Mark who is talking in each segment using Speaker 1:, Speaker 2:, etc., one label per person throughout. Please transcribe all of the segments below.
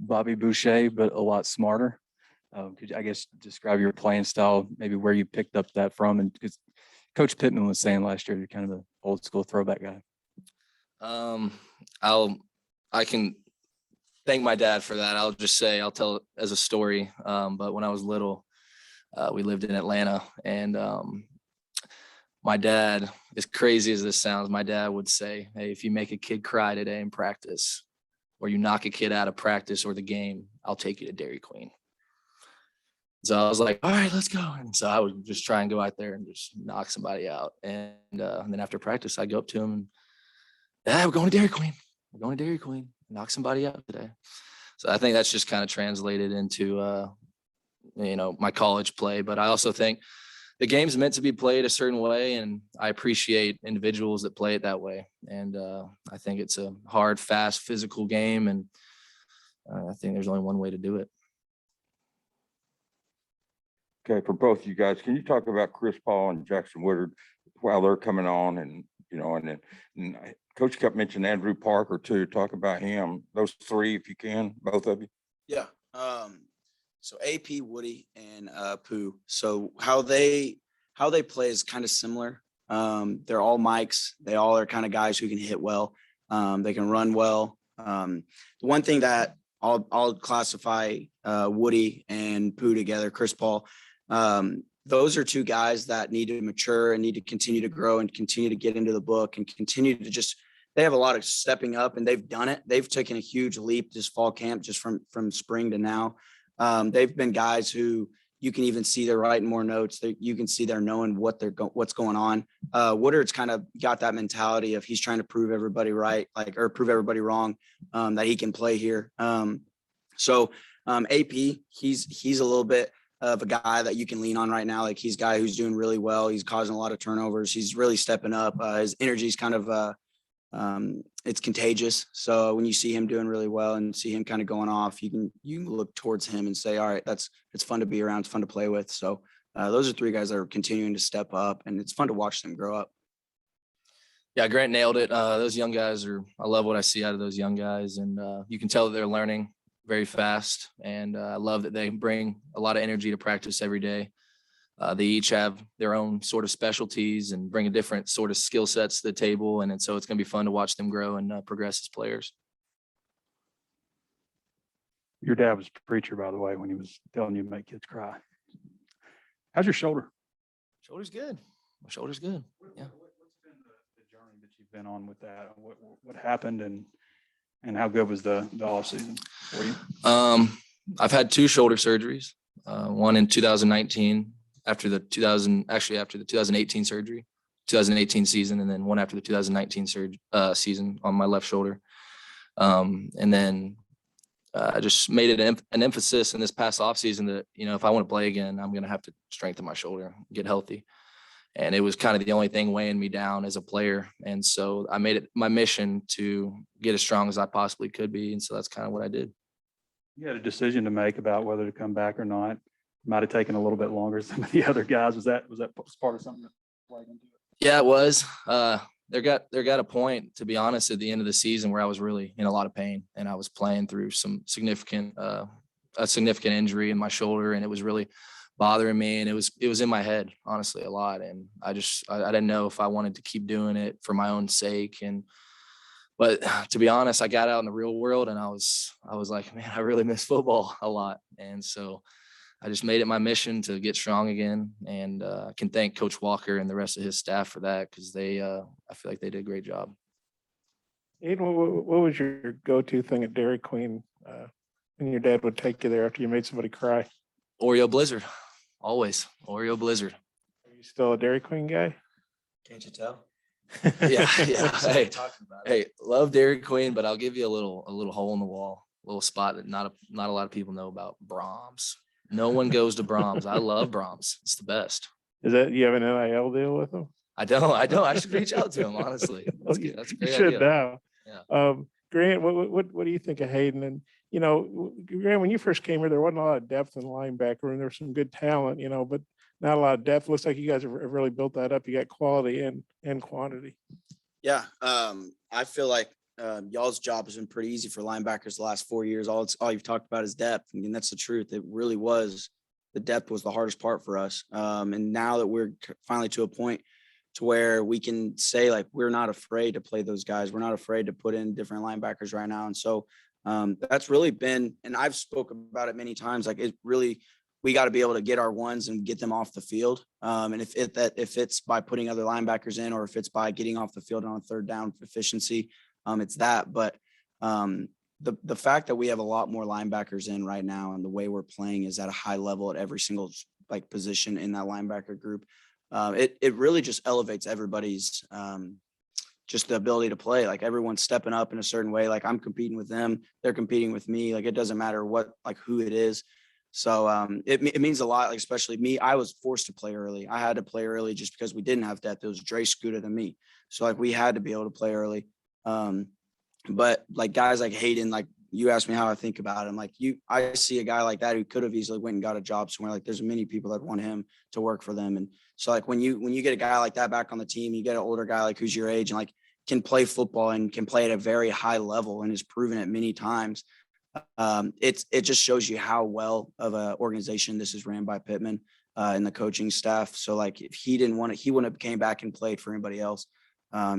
Speaker 1: Bobby Boucher, but a lot smarter. Could you, I guess, describe your playing style, maybe where you picked up that from? And because Coach Pittman was saying last year, you're kind of an old school throwback guy.
Speaker 2: I can thank my dad for that. I'll tell it as a story. But when I was little, we lived in Atlanta, and my dad, as crazy as this sounds, my dad would say, "Hey, if you make a kid cry today in practice, or you knock a kid out of practice or the game, I'll take you to Dairy Queen." So I was like, "All right, let's go." And so I would just try and go out there and just knock somebody out. And then after practice, I'd go up to him and, "Dad, we're going to Dairy Queen. We're going to Dairy Queen. Knock somebody out today." So I think that's just kind of translated into, my college play. But I also think the game's meant to be played a certain way, and I appreciate individuals that play it that way. And I think it's a hard, fast, physical game, and I think there's only one way to do it.
Speaker 3: Okay, for both of you guys, can you talk about Chris Paul and Jackson Woodard while they're coming on, and and Coach Cup mentioned Andrew Parker too. Talk about him. Those three, if you can, both of you.
Speaker 4: Yeah. So AP, Woody, and Pooh. So how they play is kind of similar. They're all Mikes. They all are kind of guys who can hit well. They can run well. The one thing that I'll classify Woody and Pooh together, Chris Paul. Those are two guys that need to mature and need to continue to grow and continue to get into the book and continue to they have a lot of stepping up, and they've done it. They've taken a huge leap this fall camp, just from spring to now. They've been guys who you can even see they're writing more notes. You can see they're knowing what's going on. Woodard's kind of got that mentality of he's trying to prove everybody right, or prove everybody wrong, that he can play here. So AP, he's a little bit of a guy that you can lean on right now. Like, he's a guy who's doing really well. He's causing a lot of turnovers. He's really stepping up. His energy is kind of it's contagious. So when you see him doing really well and see him kind of going off, you can look towards him and say, all right, it's fun to be around. It's fun to play with. So those are three guys that are continuing to step up, and it's fun to watch them grow up.
Speaker 2: Yeah, Grant nailed it. Those young guys I love what I see out of those young guys, and you can tell that they're learning very fast. And I love that they bring a lot of energy to practice every day. They each have their own sort of specialties and bring a different sort of skill sets to the table. And so it's going to be fun to watch them grow and progress as players.
Speaker 1: Your dad was a preacher, by the way, when he was telling you to make kids cry. How's your shoulder?
Speaker 2: Shoulder's good. My shoulder's good. Yeah.
Speaker 1: What's been the journey that you've been on with that? What happened, and how good was the off season for you?
Speaker 2: I've had 2 shoulder surgeries. One in 2019 after the 2018 surgery, 2018 season, and then one after the 2019 season on my left shoulder. And then I just made it an emphasis in this past offseason that, if I want to play again, I'm going to have to strengthen my shoulder, get healthy. And it was kind of the only thing weighing me down as a player. And so I made it my mission to get as strong as I possibly could be. And so that's kind of what I did.
Speaker 1: You had a decision to make about whether to come back or not. Might have taken a little bit longer than some of the other guys. Was that part of something that played into it?
Speaker 2: Yeah, it was. There got a point, to be honest, at the end of the season where I was really in a lot of pain, and I was playing through some significant injury in my shoulder, and it was really bothering me, and it was in my head, honestly, a lot. And I didn't know if I wanted to keep doing it for my own sake. But to be honest, I got out in the real world, and I was like, man, I really miss football a lot. And so I just made it my mission to get strong again, and I can thank Coach Walker and the rest of his staff for that, because I feel like they did a great job.
Speaker 5: Hayden, what was your go-to thing at Dairy Queen when your dad would take you there after you made somebody cry?
Speaker 2: Oreo Blizzard, always Oreo Blizzard.
Speaker 5: Are you still a Dairy Queen guy?
Speaker 4: Can't you tell?
Speaker 2: Yeah. Hey, love Dairy Queen, but I'll give you a little hole in the wall, a little spot that not a lot of people know about. Brahms. No one goes to Brahms. I love Brahms. It's the best.
Speaker 5: Is that, you have an NIL deal with them?
Speaker 2: I don't. I should reach out to him, honestly. That's a great
Speaker 5: you should
Speaker 2: idea.
Speaker 5: now.
Speaker 2: Yeah.
Speaker 5: Grant, what do you think of Hayden? And, Grant, when you first came here, there wasn't a lot of depth in the linebacker room. There was some good talent, but not a lot of depth. Looks like you guys have really built that up. You got quality and quantity.
Speaker 4: Yeah. I feel like y'all's job has been pretty easy for linebackers the last 4 years. All you've talked about is depth. I mean, that's the truth. It really was. The depth was the hardest part for us. And now that we're finally to a point to where we can say, like, we're not afraid to play those guys. We're not afraid to put in different linebackers right now. And so that's really been, and I've spoken about it many times, like it really, we got to be able to get our ones and get them off the field. And if it's by putting other linebackers in, or if it's by getting off the field on a third down efficiency, it's that. But the fact that we have a lot more linebackers in right now and the way we're playing is at a high level at every single like position in that linebacker group. It really just elevates everybody's just the ability to play. Like everyone's stepping up in a certain way. Like I'm competing with them, they're competing with me. Like it doesn't matter what, like who it is. So it means a lot. Like especially me, I was forced to play early. I had to play early just because we didn't have depth. It was Dre Scooter than me. So like we had to be able to play early. But like guys like Hayden, like you asked me how I think about him. Like I see a guy like that who could have easily went and got a job somewhere. Like there's many people that want him to work for them. And so like when you get a guy like that back on the team, you get an older guy like who's your age and like can play football and can play at a very high level and has proven it many times. It just shows you how well of an organization this is ran by Pittman and the coaching staff. So like if he didn't want it, he wouldn't have came back and played for anybody else.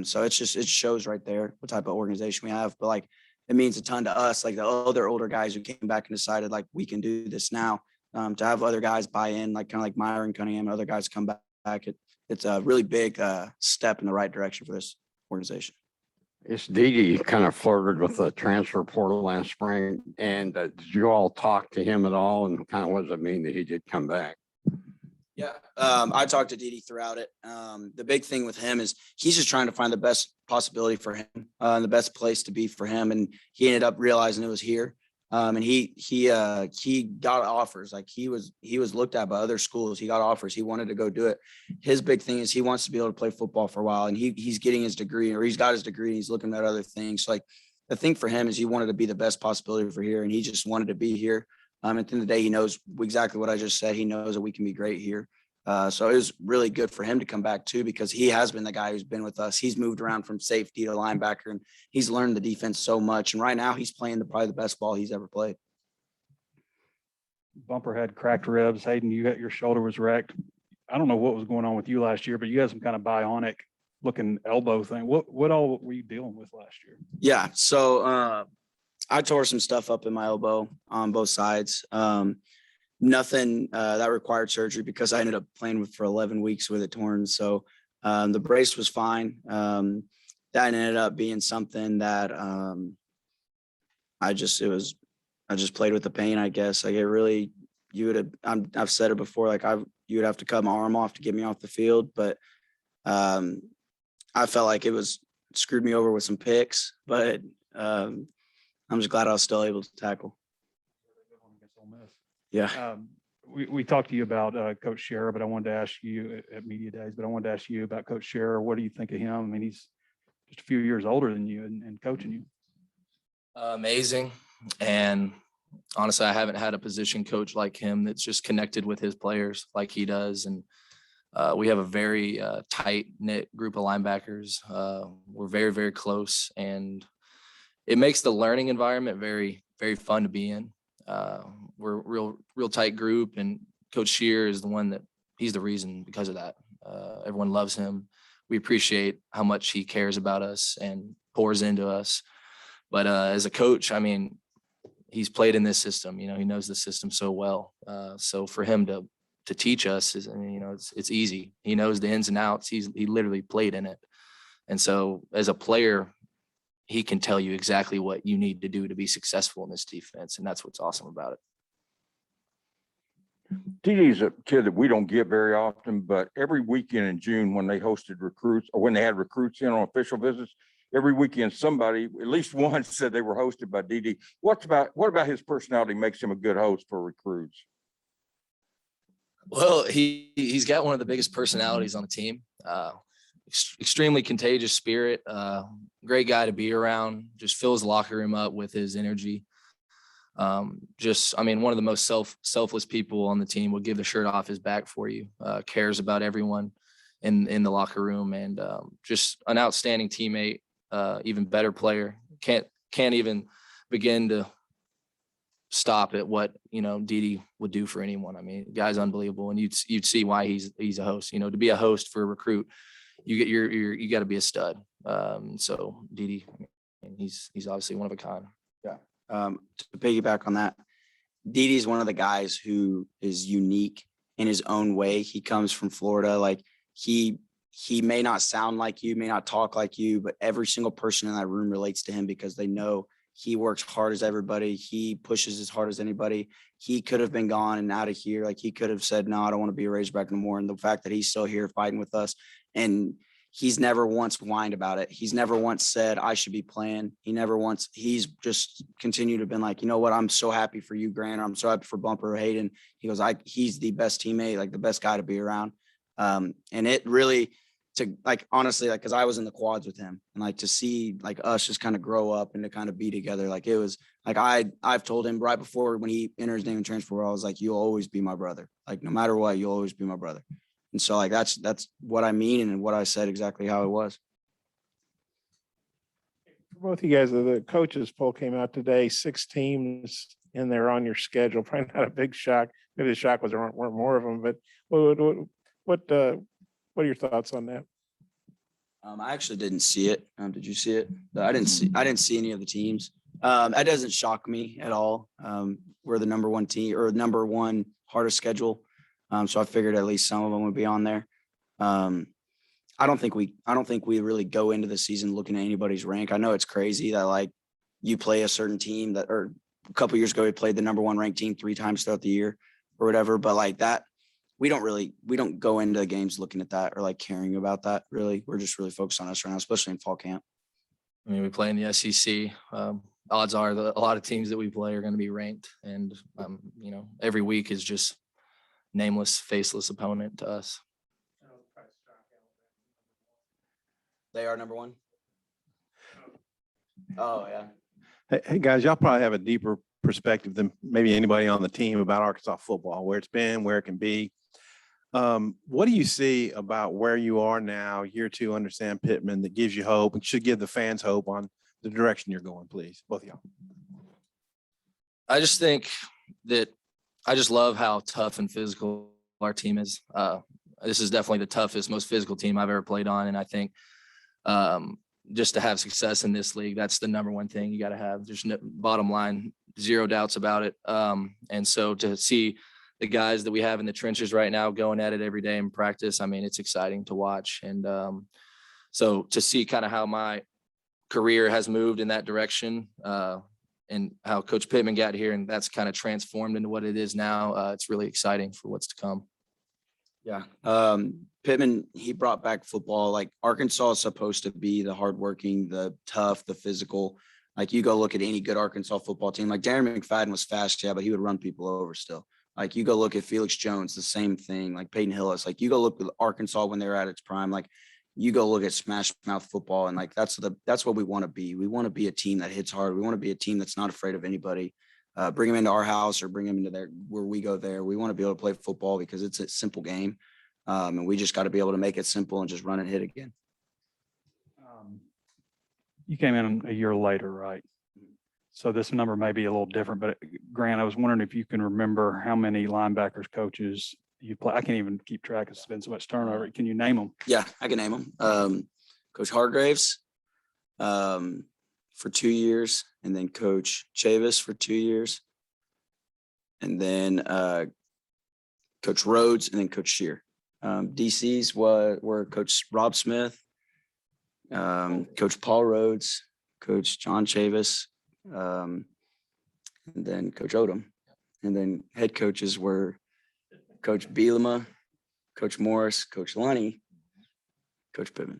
Speaker 4: So it shows right there what type of organization we have. But like it means a ton to us, like the other older guys who came back and decided like we can do this now. To have other guys buy in, like kind of like Myron Cunningham and other guys come back. It's a really big step in the right direction for this organization.
Speaker 6: It's Didi kind of flirted with the transfer portal last spring. And did you all talk to him at all? And kind of what does it mean that he did come back?
Speaker 4: Yeah, I talked to Didi throughout it. The big thing with him is he's just trying to find the best possibility for him, the best place to be for him. And he ended up realizing it was here. And he got offers. Like he was looked at by other schools. He got offers. He wanted to go do it. His big thing is he wants to be able to play football for a while. And he's getting his degree, or he's got his degree. And he's looking at other things. So like the thing for him is he wanted to be the best possibility for here, and he just wanted to be here. At the end of the day, he knows exactly what I just said. He knows that we can be great here. So it was really good for him to come back too, because he has been the guy who's been with us. He's moved around from safety to linebacker, and he's learned the defense so much. And right now he's playing probably the best ball he's ever played.
Speaker 7: Bumper had cracked ribs. Hayden, your shoulder was wrecked. I don't know what was going on with you last year, but you had some kind of bionic looking elbow thing. What all were you dealing with last year?
Speaker 4: Yeah. So I tore some stuff up in my elbow on both sides. Nothing that required surgery because I ended up playing for 11 weeks with it torn. So the brace was fine. That ended up being something that I just played with the pain, I guess. Like it really, I've said it before, like you would have to cut my arm off to get me off the field. But I felt like it screwed me over with some picks, but I'm just glad I was still able to tackle. Yeah.
Speaker 7: We talked to you about Coach Scherer, but I wanted to ask you at media days, but I wanted to ask you about Coach Scherer. What do you think of him? I mean, he's just a few years older than you and coaching you.
Speaker 2: Amazing. And honestly, I haven't had a position coach like him that's just connected with his players like he does. And we have a very tight knit group of linebackers. We're very, very close, and it makes the learning environment very, very fun to be in. We're a real tight group, and Coach Scherer is the one he's the reason because of that. Everyone loves him. We appreciate how much he cares about us and pours into us. But as a coach, I mean, he's played in this system, he knows the system so well. So for him to teach us it's easy. He knows the ins and outs. He literally played in it. And so as a player, he can tell you exactly what you need to do to be successful in this defense. And that's what's awesome about it.
Speaker 3: TD's a kid that we don't get very often, but every weekend in June when they hosted recruits, or when they had recruits in on official visits, every weekend somebody, at least one, said they were hosted by DD. What about his personality makes him a good host for recruits?
Speaker 2: Well, he's got one of the biggest personalities on the team. Extremely contagious spirit, great guy to be around, just fills the locker room up with his energy. One of the most selfless people on the team, will give the shirt off his back for you, cares about everyone in the locker room, and just an outstanding teammate, even better player. can't even begin to stop at what, Dede would do for anyone. I mean, the guy's unbelievable, and you'd see why he's a host. To be a host for a recruit, you got to be a stud. So Dede, he's obviously one of a kind.
Speaker 4: To piggyback on that, Dede is one of the guys who is unique in his own way. He comes from Florida. Like he may not sound like you, may not talk like you, but every single person in that room relates to him because they know he works hard as everybody. He pushes as hard as anybody. He could have been gone and out of here. Like he could have said, no, I don't want to be a Razorback no more. And the fact that he's still here fighting with us, and he's never once whined about it. He's never once said, I should be playing. He's just continued to have been like, you know what? I'm so happy for you, Grant. I'm so happy for Bumper or Hayden. He goes, he's the best teammate, like the best guy to be around. And it really, honestly, cause I was in the quads with him, and to see us just kind of grow up and to kind of be together. It was I've told him right before when he entered his name in transfer, I was like, you'll always be my brother. No matter what, you'll always be my brother. And so that's what I mean and what I said exactly how it was.
Speaker 5: For both of you guys, the coaches poll came out today, 6 teams in there on your schedule. Probably not a big shock. Maybe the shock was there weren't more of them, but what are your thoughts on that?
Speaker 4: I actually didn't see it. Did you see it? I didn't see any of the teams. That doesn't shock me at all. We're the number 1 team or number 1 hardest schedule. So I figured at least some of them would be on there. I don't think we really go into the season looking at anybody's rank. I know it's crazy that you play a certain team or a couple of years ago, we played the number 1 ranked team 3 times throughout the year or whatever. But that, we don't go into the games looking at that or caring about that. Really, we're just really focused on us right now, especially in fall camp.
Speaker 2: I mean, we play in the SEC. Odds are a lot of teams that we play are going to be ranked, and every week is just nameless, faceless opponent to us.
Speaker 4: They are number 1. Oh yeah.
Speaker 8: Hey guys, y'all probably have a deeper perspective than maybe anybody on the team about Arkansas football, where it's been, where it can be. What do you see about where you are now, year 2 under Sam Pittman, that gives you hope and should give the fans hope on the direction you're going, please, both of y'all?
Speaker 2: I just think that I just love how tough and physical our team is. This is definitely the toughest, most physical team I've ever played on. And I think just to have success in this league, that's the number 1 thing you got to have. There's no bottom line, 0 doubts about it. And so to see the guys that we have in the trenches right now going at it every day in practice, I mean, it's exciting to watch. And so to see kind of how my career has moved in that direction, and how Coach Pittman got here, and that's kind of transformed into what it is now. It's really exciting for what's to come.
Speaker 4: Yeah. Pittman, he brought back football. Arkansas is supposed to be the hardworking, the tough, the physical. You go look at any good Arkansas football team. Darren McFadden was fast, yeah, but he would run people over still. You go look at Felix Jones, the same thing. Peyton Hillis. You go look at Arkansas when they were at its prime. You go look at smash mouth football, and that's what we want to be. We want to be a team that hits hard. We want to be a team that's not afraid of anybody. Bring them into our house or bring them into where we go there. We want to be able to play football because it's a simple game. And we just got to be able to make it simple and just run and hit again.
Speaker 7: You came in a year later, right? So this number may be a little different, but Grant, I was wondering if you can remember how many linebackers coaches you play. I can't even keep track. It's been so much turnover. Can you name them?
Speaker 4: Yeah, I can name them. Coach Hargraves for 2 years, and then Coach Chavis for 2 years, and then Coach Rhodes, and then Coach Shear. DCs were Coach Rob Smith, Coach Paul Rhodes, Coach John Chavis, and then Coach Odom. And then head coaches were Coach Bielema, Coach Morris, Coach Lunny, Coach Pittman.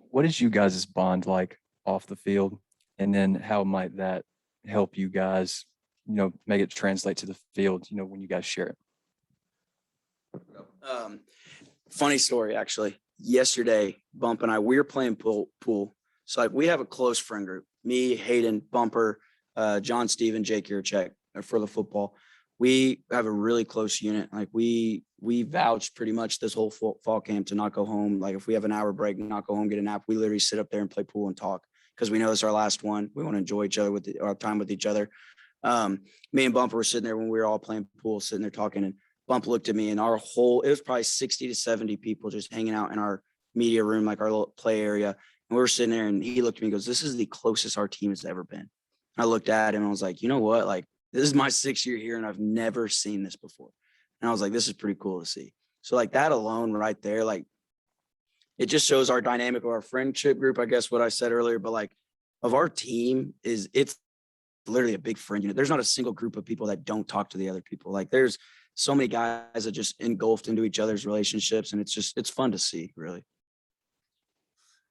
Speaker 1: What is you guys' bond like off the field? And then how might that help you guys, make it translate to the field, when you guys share it?
Speaker 4: Funny story, actually. Yesterday, Bump and I, we were playing pool. So we have a close friend group. Me, Hayden, Bumper, John Steven, Jake Yurchek for the football. We have a really close unit. We we vouched pretty much this whole fall camp to not go home. Like if we have an hour break, not go home, get a nap. We literally sit up there and play pool and talk because we know it's our last one. We want to enjoy each other with our time with each other. Me and Bumper were sitting there when we were all playing pool, sitting there talking, and Bump looked at me, and it was probably 60 to 70 people just hanging out in our media room, like our little play area. And we were sitting there, and he looked at me and goes, "This is the closest our team has ever been." I looked at him and I was like, you know what? Like, this is my 6th year here and I've never seen this before. And I was like, this is pretty cool to see. So like that alone right there, like it just shows our dynamic of our friendship group, I guess what I said earlier, but like of our team it's literally a big friend unit. There's not a single group of people that don't talk to the other people. Like there's so many guys that just engulfed into each other's relationships. And it's fun to see, really.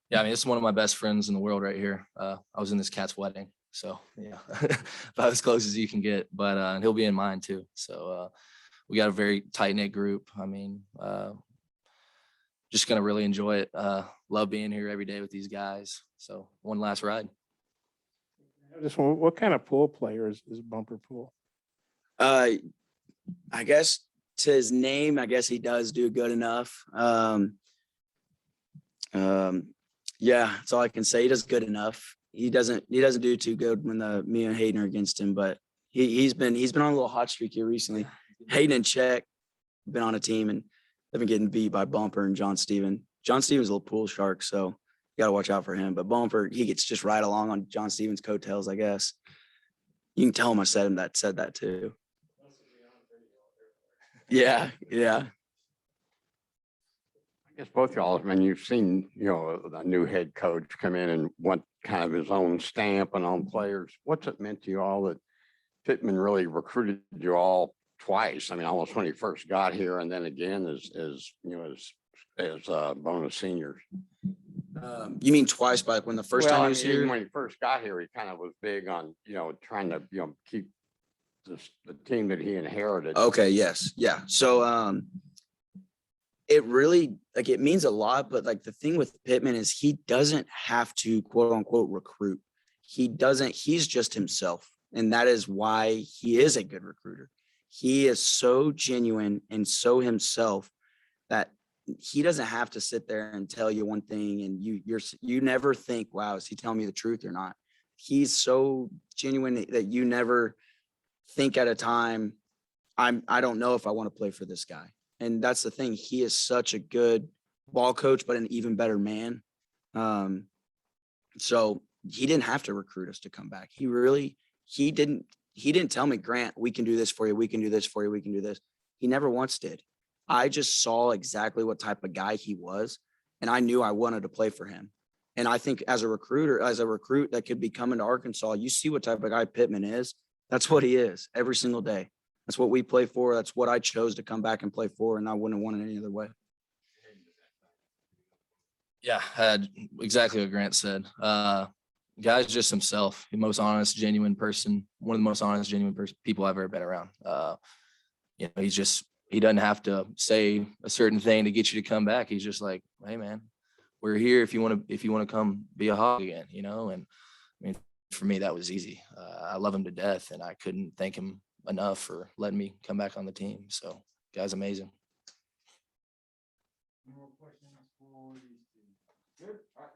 Speaker 2: Yeah, I mean, it's one of my best friends in the world right here. I was in this cat's wedding. So yeah, about as close as you can get, but and he'll be in mine too. So we got a very tight knit group. I mean, just gonna really enjoy it. Love being here every day with these guys. So one last ride.
Speaker 5: Just what kind of pool player is Bumper Pool?
Speaker 4: I guess to his name, I guess he does do good enough. Yeah, that's all I can say. He does good enough. He doesn't do too good when me and Hayden are against him, but he's been on a little hot streak here recently. Hayden and Check been on a team and they've been getting beat by Bumper and John Steven. John Steven's a little pool shark, so you got to watch out for him. But Bumper, he gets just right along on John Steven's coattails, I guess. You can tell him I said that too. Yeah.
Speaker 6: I guess both y'all, I mean, you've seen, a new head coach come in and want kind of his own stamp and on players. What's it meant to you all that Pittman really recruited you all twice? I mean, almost when he first got here and then again as bonus seniors.
Speaker 4: You mean twice, by when the first time he was here?
Speaker 6: When he first got here, he kind of was big on, trying to, keep the team that he inherited.
Speaker 4: Okay. Yes. Yeah. So, it really it means a lot, but like the thing with Pittman is he doesn't have to quote unquote recruit. He's just himself. And that is why he is a good recruiter. He is so genuine and so himself that he doesn't have to sit there and tell you one thing and you never think, wow, is he telling me the truth or not? He's so genuine that you never think at a time, I don't know if I want to play for this guy. And that's the thing. He is such a good ball coach, but an even better man. So he didn't have to recruit us to come back. He didn't tell me, Grant, we can do this for you. We can do this for you. We can do this. He never once did. I just saw exactly what type of guy he was. And I knew I wanted to play for him. And I think as a recruit that could be coming to Arkansas, you see what type of guy Pittman is. That's what he is every single day. That's what we play for. That's what I chose to come back and play for. And I wouldn't have won it any other way.
Speaker 2: Yeah, exactly what Grant said. Guy's just himself, the most honest, genuine person, one of the most honest, genuine people I've ever been around. He doesn't have to say a certain thing to get you to come back. He's just like, hey man, we're here if you want to come be a Hog again, And I mean, for me, that was easy. I love him to death and I couldn't thank him enough for letting me come back on the team. So guy's amazing.
Speaker 3: More questions for these two? Good. All right.